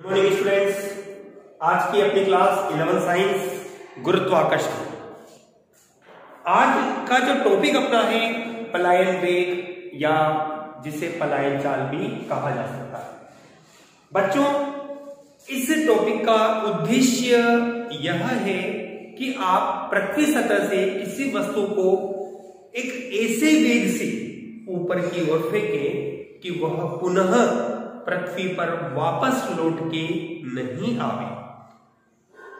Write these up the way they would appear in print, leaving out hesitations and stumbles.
Morning students, आज की अपनी क्लास 11 साइंस गुरुत्वाकर्षण। आज का जो टॉपिक अपना है पलायन वेग या जिसे पलायन चाल भी कहा जा सकता है। बच्चों, इस टॉपिक का उद्देश्य यह है कि आप पृथ्वी सतह से किसी वस्तु को एक ऐसे वेग से ऊपर की ओर फेंकें कि वह पुनः पृथ्वी पर वापस लौट के नहीं आवे।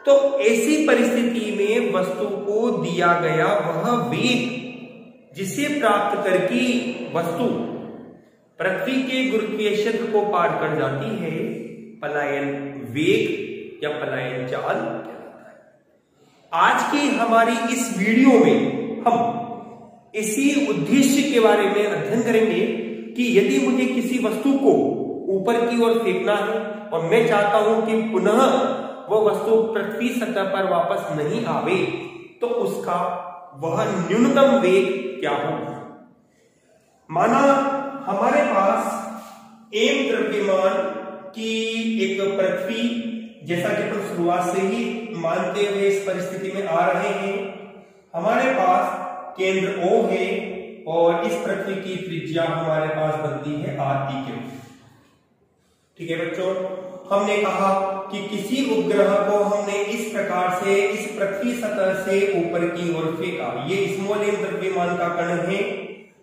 तो ऐसी परिस्थिति में वस्तु को दिया गया वह वेग जिसे प्राप्त करके वस्तु पृथ्वी के गुरुत्वीय क्षेत्र को पार कर जाती है, पलायन वेग या पलायन चाल कहलाता है। आज की हमारी इस वीडियो में हम इसी उद्देश्य के बारे में अध्ययन करेंगे कि यदि मुझे किसी वस्तु को ऊपर की ओर फेंकना है और मैं चाहता हूं कि पुनः वो वस्तु पृथ्वी सतह पर वापस नहीं आवे, तो उसका वह न्यूनतम वेग क्या होगा। माना हमारे पास एक द्रव्यमान की एक पृथ्वी, जैसा कि हम शुरुआत से ही मानते हुए इस परिस्थिति में आ रहे हैं, हमारे पास केंद्र O है और इस पृथ्वी की त्रिज्या हमारे पास बनती है RE के रूप में। ठीक है बच्चों, हमने कहा कि किसी उपग्रह को हमने इस प्रकार से इस पृथ्वी सतह से ऊपर की ओर फेंका। ये स्मॉल m द्रव्यमान का कण है।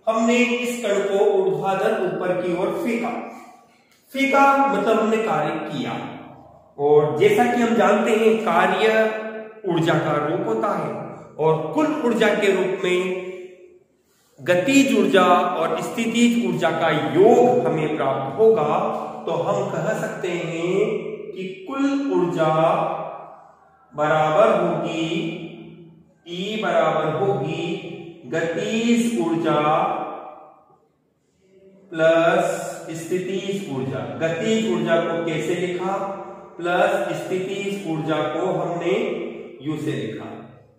हमने इस कण को ऊर्ध्वाधर ऊपर की ओर फेंका मतलब हमने कार्य किया। और जैसा कि हम जानते हैं, कार्य ऊर्जा का रूप होता है और कुल ऊर्जा के रूप में गतिज ऊर्जा और स्थितिज ऊर्जा का योग हमें प्राप्त होगा। तो हम कह सकते हैं कि कुल ऊर्जा बराबर होगी E बराबर होगी गतिज ऊर्जा प्लस स्थितिज ऊर्जा। गतिज ऊर्जा को कैसे लिखा? प्लस स्थितिज ऊर्जा को हमने U से लिखा,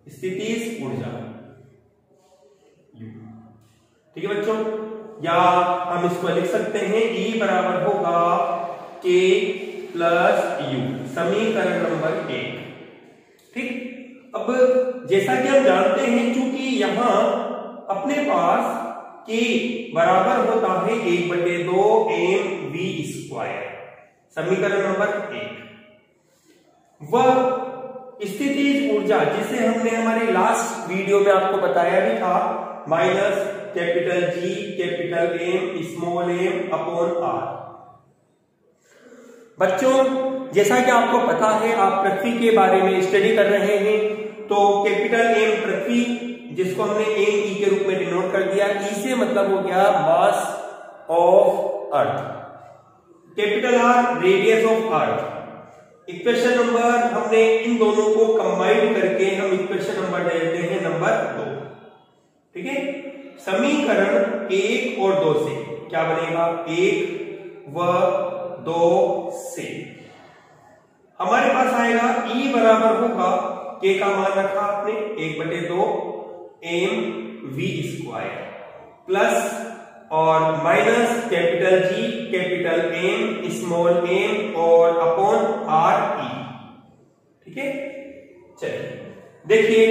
स्थितिज ऊर्जा U। ठीक है बच्चों, या हम इसको लिख सकते हैं E बराबर होगा K प्लस U, समीकरण नंबर 1। ठीक, अब जैसा कि हम जानते हैं, चूंकि यहां अपने पास K बराबर होता है 1/2 mv², समीकरण नंबर 1। वह स्थितिज ऊर्जा जिसे हमने हमारे लास्ट वीडियो में आपको बताया भी था, minus capital G capital M small m upon R। बच्चों, जैसा कि आपको पता है, आप पृथ्वी के बारे में स्टडी कर रहे हैं, तो कैपिटल M पृथ्वी, जिसको हमने ME के रूप में डिनोट कर दिया। E से मतलब हो गया mass of earth, capital R radius of earth. Equation number हमने इन दोनों को कंबाइन करके हम इक्वेशन नंबर दे देते हैं नंबर 2। ठीक है, समीकरण 1 और 2 से क्या बनेगा? 1 व 2 से हमारे पास आएगा E बराबर होगा, K का मान रखा आपने 1/2 mv² प्लस और minus capital G capital M small m और अपॉन RE। ठीक है, चलिए देखिए,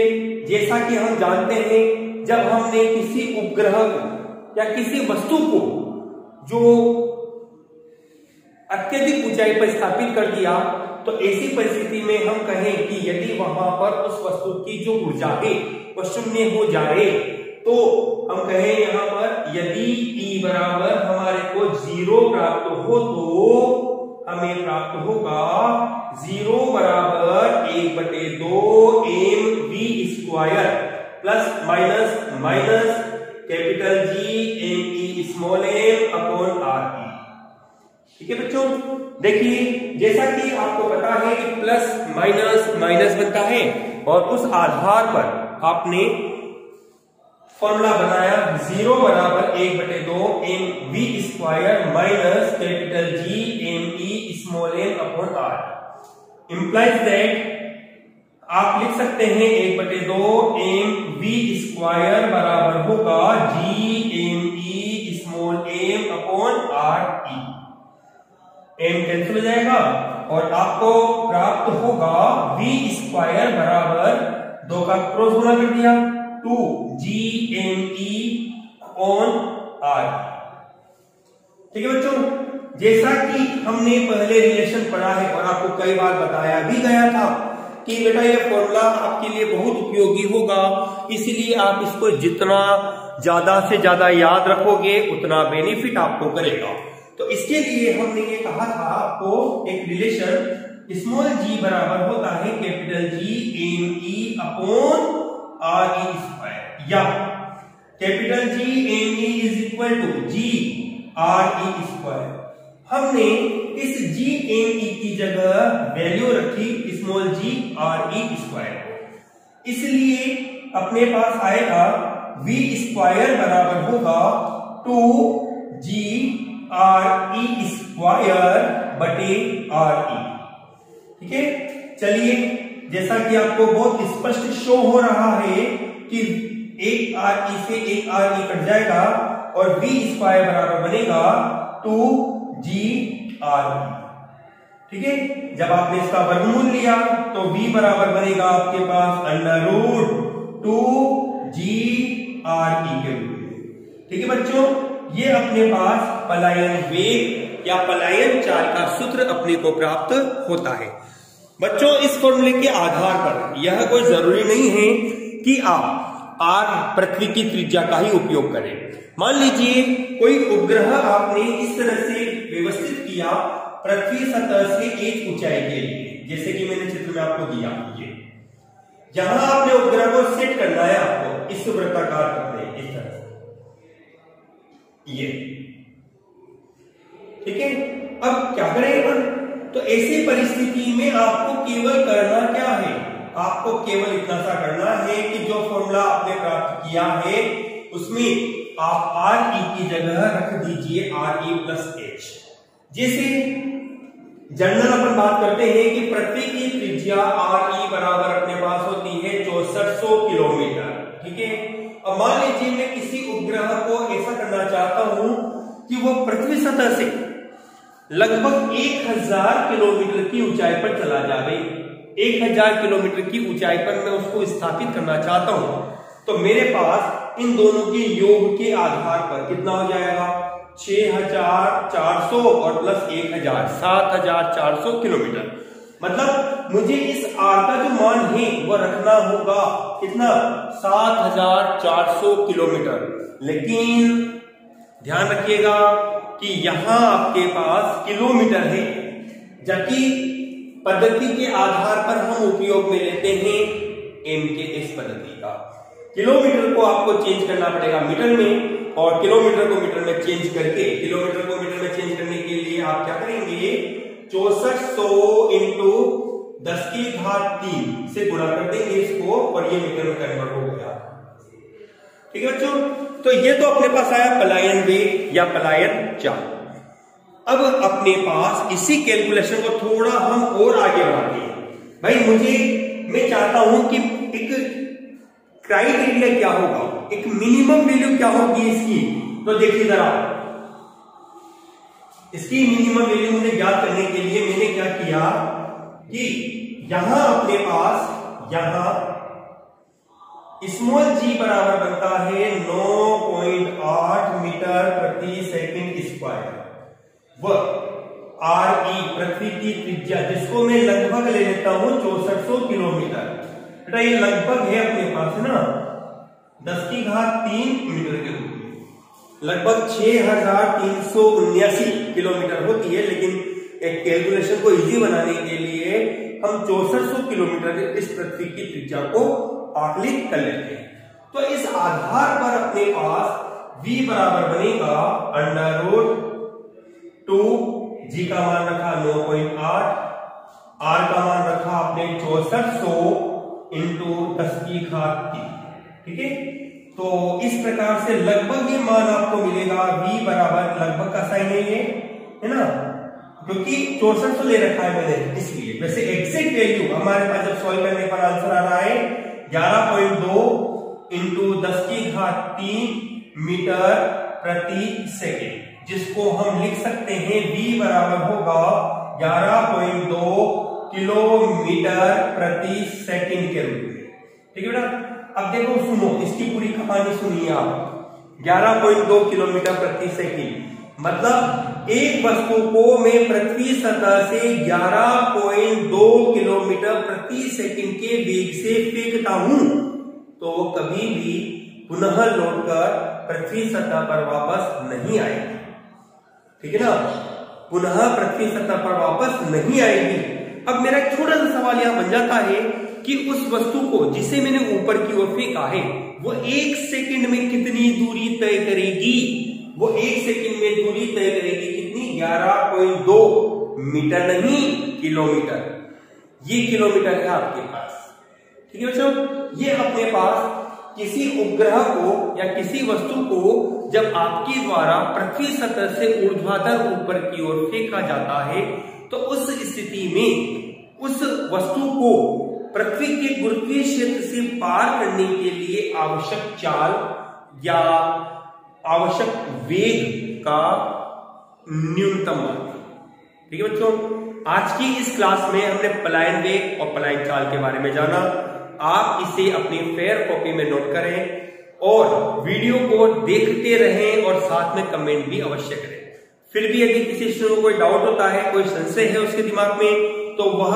जैसा कि हम जानते हैं, जब हमने किसी उपग्रह को या किसी वस्तु को जो अत्यधिक ऊंचाई पर स्थापित कर दिया, तो ऐसी परिस्थिति में हम कहें कि यदि वहां पर उस वस्तु की जो ऊर्जा है वह शून्य हो जाए, तो हम कहें यहां पर यदि E बराबर हमारे को 0 प्राप्त हो, तो हमें प्राप्त होगा 0 बराबर 1/2 mv² plus minus minus capital G M small m upon RE। ठीक है बच्चों, देखिए जैसा कि आपको पता है कि प्लस माइनस माइनस बनता है और उस आधार पर आपने फॉर्मूला बनाया 0 बराबर 1/2 mv² minus capital G M small m upon R। Implies that आप लिख सकते हैं 1/2 mv² बराबर होगा G M small m upon RE। m cancel हो जाएगा और आपको प्राप्त होगा v स्क्वायर बराबर 2 का क्रॉस गुणा कर दिया 2GME ऑन R। ठीक है बच्चों, जैसा कि हमने पहले रिलेशन पढ़ा है और आपको कई बार बताया भी गया था कि बेटा ये फॉर्मूला आपके लिए बहुत उपयोगी होगा, इसलिए आप इसको जितना ज्यादा से ज्यादा याद रखोगे उतना बेनिफिट आपको करेगा। तो इसके लिए हमने ये कहा था आपको एक रिलेशन स्मॉल g बराबर होता है capital G ME upon RE square, या capital G ME is equal to G RE square. हमने इस G ME की जगह वैल्यू रखी स्मॉल g RE स्क्वायर, इसलिए अपने पास आएगा v स्क्वायर बराबर होगा 2G RE स्क्वायर बटे RE। ठीक है, चलिए जैसा कि आपको बहुत स्पष्ट शो हो रहा है कि एक RE से एक RE कट जाएगा और v स्क्वायर बराबर बनेगा 2G RE। ठीक है, जब आपने इसका वर्गमूल लिया तो v बराबर बनेगा आपके पास अंडर रूट 2G RE के रूप में। ठीक है बच्चों, ये अपने पास पलायन वेग या पलायन चाल का सूत्र अपने को प्राप्त होता है। बच्चों, इस फॉर्मूले के आधार पर यह कोई जरूरी नहीं है कि आप R पृथ्वी की त्रिज्या का ही उपयोग करें। मान लीजिए कोई उपग्रह आपने इस तरह से व्यवस्थित किया पृथ्वी सतह से एक ऊंचाई के लिए, जैसे कि मैंने चित्र में आपको दिया, ये जहां आपने उपग्रह को सेट करना है आपको इस वृत्ताकार करते हैं इस तरह से, ये ठीक है। अब क्या करें? तो ऐसी परिस्थिति में आपको केवल करना क्या है, आपको केवल इतना सा करना है कि जो फॉर्मूला आपने प्राप्त किया है उसमें आप RE की जगह रख दीजिए RE प्लस H। जैसे जनरल अपन बात करते हैं कि पृथ्वी की त्रिज्या RE बराबर अपने पास होती है 6400 किलोमीटर। ठीक है, अब मान लीजिए मैं किसी उपग्रह को ऐसा करना चाहता हूं कि वो पृथ्वी सतह से लगभग 1000 किलोमीटर की ऊंचाई पर चला जाए। 1000 किलोमीटर की ऊंचाई पर मैं उसको स्थापित करना चाहता हूं, तो मेरे पास इन दोनों के योग के आधार पर कितना हो जाएगा, 6400 और प्लस 1000 7400 किलोमीटर। मतलब मुझे इस R का जो मान है वो रखना होगा कितना, 7400 किलोमीटर। लेकिन ध्यान रखिएगा कि यहां आपके पास किलोमीटर है, जबकि पद्धति के आधार पर हम उपयोग में लेते हैं MKS पद्धति का। किलोमीटर को आपको चेंज करना पड़ेगा मीटर में, और किलोमीटर को मीटर में चेंज करके, किलोमीटर को मीटर में चेंज करने के लिए आप क्या करेंगे, 6400 इंटू 10 की घात 3 से गुणा कर देंगे इसको, और ये मीटर में कन्वर्ट हो गया। ठीक है बच्चों, तो ये तो अपने पास आया पलायन वेग या पलायन चाल। अब अपने पास इसी कैलकुलेशन को थोड़ा हम और आगे बढ़ाते हैं। भाई मैं चाहता हूं कि एक क्राइटेरिया क्या होगा, एक मिनिमम वैल्यू क्या होगी इसकी। तो देखिए जरा, इसकी मिनिमम वैल्यू मुझे ज्ञात करने के लिए मैंने क्या किया कि यहां अपने पास यहां स्मॉल g बराबर बनता है 9.8 मीटर प्रति सेकंड स्क्वायर, व RE पृथ्वी की त्रिज्या जिसको मैं लगभग ले लेता हूं 6400 किलोमीटर। बेटा ये लगभग है अपने पास ना 10 की घात 3 मीटर के रूप में, लगभग 6379 किलोमीटर होती है। लेकिन एक कैलकुलेशन को इजी बनाने के लिए हम 6400 किलोमीटर इस पृथ्वी की त्रिज्या को आकलित कर लेते हैं। तो इस आधार पर अपने पास v बराबर बनेगा अंडर रूट 2g का मान रखा 9.8, r का मान रखा आपने 6400 इंटू 10 की घात 3। ठीक है, तो इस प्रकार से लगभग ये मान आपको मिलेगा। v बराबर लगभग का साइन है ना, क्योंकि 6400 ले रखा है मैंने इसलिए। वैसे एग्जैक्ट वैल्यू हमारे पास जब सॉल्व करने पर आंसर आ रहा है 11.2 इंटू 10 की घात 3 मीटर प्रति सेकेंड, जिसको हम लिख सकते हैं v बराबर होगा 11.2 किलोमीटर प्रति सेकंड के रूप में। ठीक है बेटा, अब देखो सुनो, इसकी पूरी कहानी सुनिए आप। 11.2 किलोमीटर प्रति सेकंड मतलब एक वस्तु को मैं पृथ्वी सतह से 11.2 किलोमीटर प्रति सेकंड के वेग से फेंकता हूं तो वो कभी भी पुनः लौटकर पृथ्वी सतह पर वापस नहीं आएगी। ठीक है ना, पुनः पृथ्वी सतह पर वापस नहीं आएगी। अब मेरा एक छोटा सा सवाल यहां बन जाता है कि उस वस्तु को जिसे मैंने ऊपर की ओर फेंका है वो 1 सेकंड में कितनी दूरी तय करेगी? वो 1 सेकंड में दूरी तय करेगी कितनी? 11.2 मीटर नहीं किलोमीटर। ये किलोमीटर है आपके पास। ठीक है बच्चों, ये अपने पास किसी उपग्रह को या किसी वस्तु को जब आपके द्वारा पृथ्वी सतह से ऊर्ध्वाधर ऊपर की ओर फेंका जाता है तो उस स्थिति में उस वस्तु को पृथ्वी के गुरुत्वीय क्षेत्र से पार करने के लिए आवश्यक चाल या आवश्यक वेग का न्यूनतम मान। ठीक है बच्चों, आज की इस क्लास में हमने पलायन वेग और पलायन चाल के बारे में जाना। आप इसे अपनी फेयर कॉपी में नोट करें और वीडियो को देखते रहें और साथ में कमेंट भी अवश्य करें। फिर भी यदि किसी स्टूडेंट को कोई डाउट होता है, कोई संशय है उसके दिमाग में, तो वह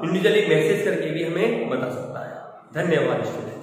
इंडिविजुअली मैसेज करके भी हमें बता सकता है। धन्यवाद स्टूडेंट।